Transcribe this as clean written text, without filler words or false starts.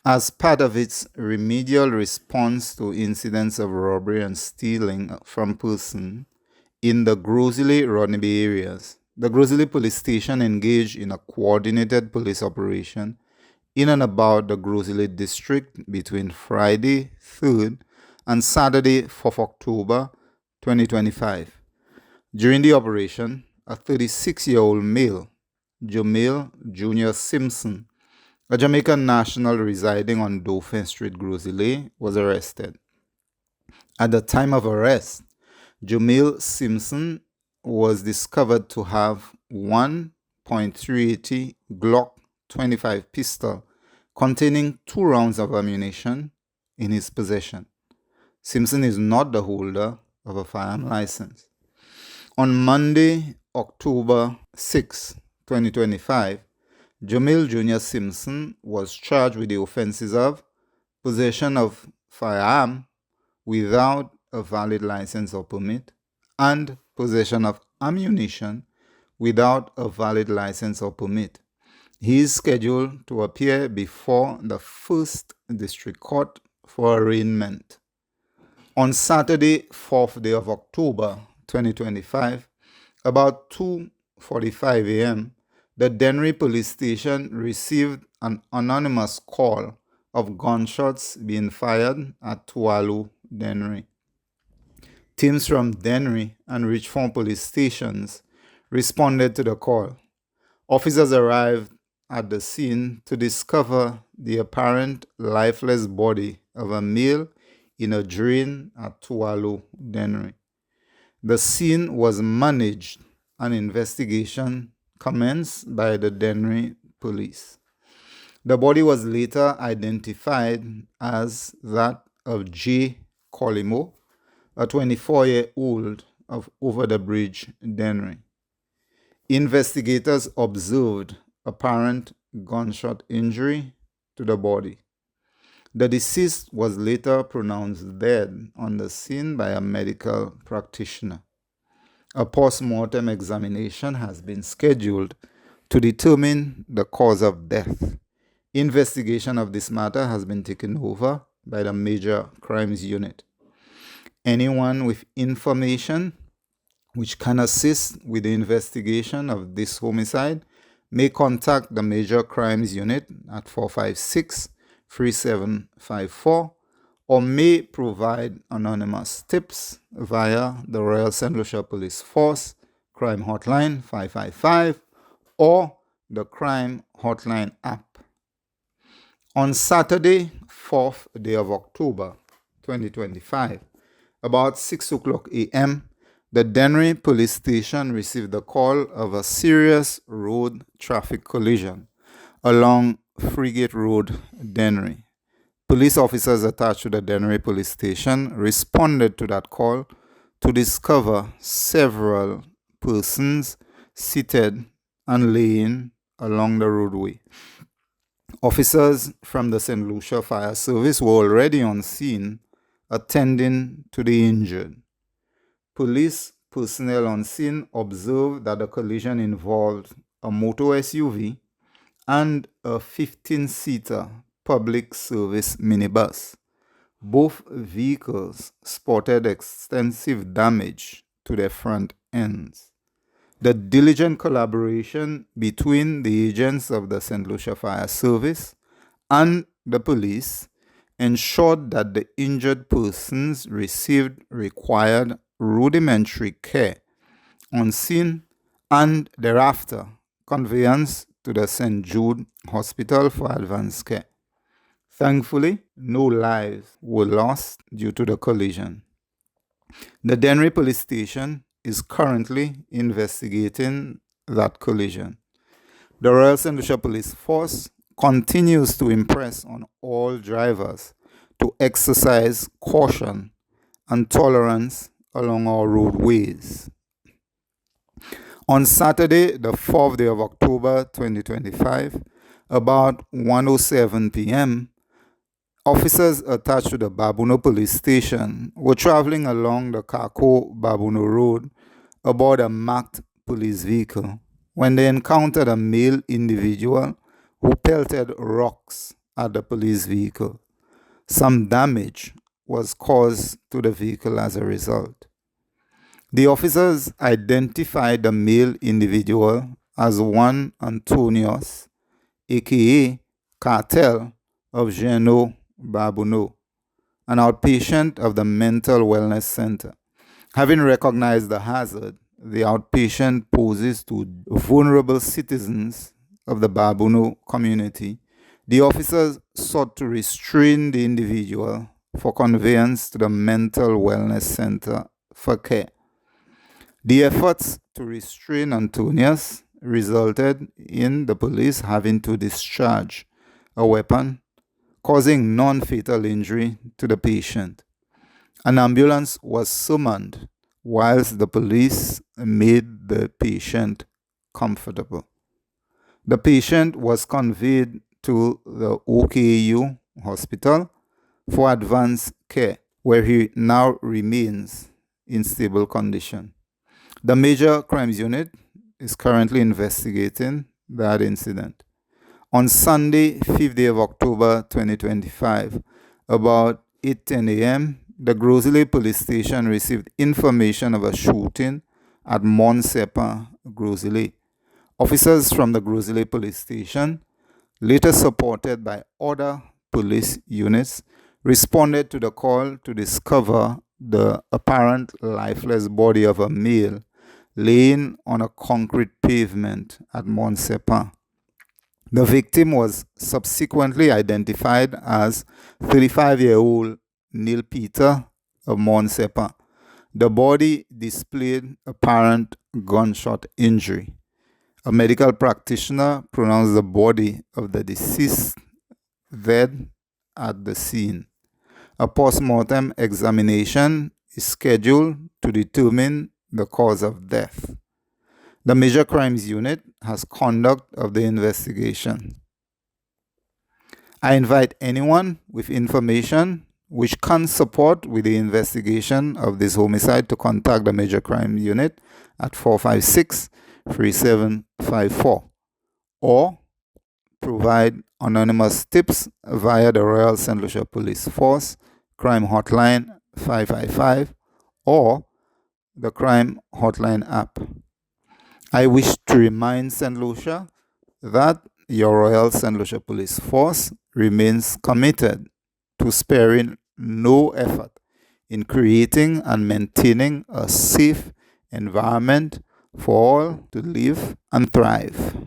As part of its remedial response to incidents of robbery and stealing from persons in the Gros Islet Rodney areas, the Gros Islet Police Station engaged in a coordinated police operation in and about the Gros Islet district between Friday 3rd and Saturday 4th October 2025. During the operation, a 36-year-old male, Jamil Jr. Simpson, a Jamaican national residing on Dauphin Street, Gros Islet, was arrested. At the time of arrest, Jamil Simpson was discovered to have 1.380 Glock 25 pistol containing 2 rounds of ammunition in his possession. Simpson is not the holder of a firearm license. On Monday, October 6, 2025, Jamil Jr. Simpson was charged with the offenses of possession of firearm without a valid license or permit and possession of ammunition without a valid license or permit. He is scheduled to appear before the 1st District Court for arraignment. On Saturday, 4th day of October 2025, about 2:45 a.m., the Dennery Police Station received an anonymous call of gunshots being fired at Trou A'Leau, Dennery. Teams from Dennery and Richmond police stations responded to the call. Officers arrived at the scene to discover the apparent lifeless body of a male in a drain at Trou A'Leau, Dennery. The scene was managed and investigation commenced by the Dennery Police. The body was later identified as that of J. Colimo, a 24-year-old of Over the Bridge, Dennery. Investigators observed apparent gunshot injury to the body. The deceased was later pronounced dead on the scene by a medical practitioner. A post-mortem examination has been scheduled to determine the cause of death. Investigation of this matter has been taken over by the Major Crimes Unit. Anyone with information which can assist with the investigation of this homicide may contact the Major Crimes Unit at 456-3754 or may provide anonymous tips via the Royal St. Lucia Police Force, Crime Hotline 555, or the Crime Hotline App. On Saturday, 4th day of October 2025, about 6 o'clock a.m., the Dennery Police Station received the call of a serious road traffic collision along Fregate Road, Dennery. Police officers attached to the Dennery Police Station responded to that call to discover several persons seated and laying along the roadway. Officers from the St. Lucia Fire Service were already on scene attending to the injured. Police personnel on scene observed that the collision involved a motor SUV and a 15-seater public service minibus. Both vehicles sported extensive damage to their front ends. The diligent collaboration between the agents of the St. Lucia Fire Service and the police ensured that the injured persons received required rudimentary care on scene and thereafter conveyance to the St. Jude Hospital for advanced care. Thankfully, no lives were lost due to the collision. The Dennery Police Station is currently investigating that collision. The Royal St. Lucia Police Force continues to impress on all drivers to exercise caution and tolerance along our roadways. On Saturday, the 4th day of October 2025, about 1:07 p.m., officers attached to the Babuno Police Station were traveling along the Kako-Babuno Road aboard a marked police vehicle when they encountered a male individual who pelted rocks at the police vehicle. Some damage was caused to the vehicle as a result. The officers identified the male individual as one Antonius, aka Cartel of Geno Babuno, an outpatient of the Mental Wellness Center. Having recognized the hazard the outpatient poses to vulnerable citizens of the Babuno community, the officers sought to restrain the individual for conveyance to the Mental Wellness Center for care. The efforts to restrain Antonius resulted in the police having to discharge a weapon, causing non-fatal injury to the patient. An ambulance was summoned whilst the police made the patient comfortable. The patient was conveyed to the Jude Hospital for advanced care, where he now remains in stable condition. The Major Crimes Unit is currently investigating that incident. On Sunday, 5th day of October 2025, about 8:10 a.m., the Gros Islet Police Station received information of a shooting at Morne Serpent, Gros Islet. Officers from the Gros Islet Police Station, later supported by other police units, responded to the call to discover the apparent lifeless body of a male laying on a concrete pavement at Morne Serpent. The victim was subsequently identified as 35-year-old Neil Peter of Morne Serpent. The body displayed apparent gunshot injury. A medical practitioner pronounced the body of the deceased dead at the scene. A post-mortem examination is scheduled to determine the cause of death. The Major Crimes Unit has conduct of the investigation. I invite anyone with information which can support with the investigation of this homicide to contact the Major Crimes Unit at 456-3754 or provide anonymous tips via the Royal St. Lucia Police Force, Crime Hotline 555 or the Crime Hotline App. I wish to remind St. Lucia that your Royal St. Lucia Police Force remains committed to sparing no effort in creating and maintaining a safe environment for all to live and thrive.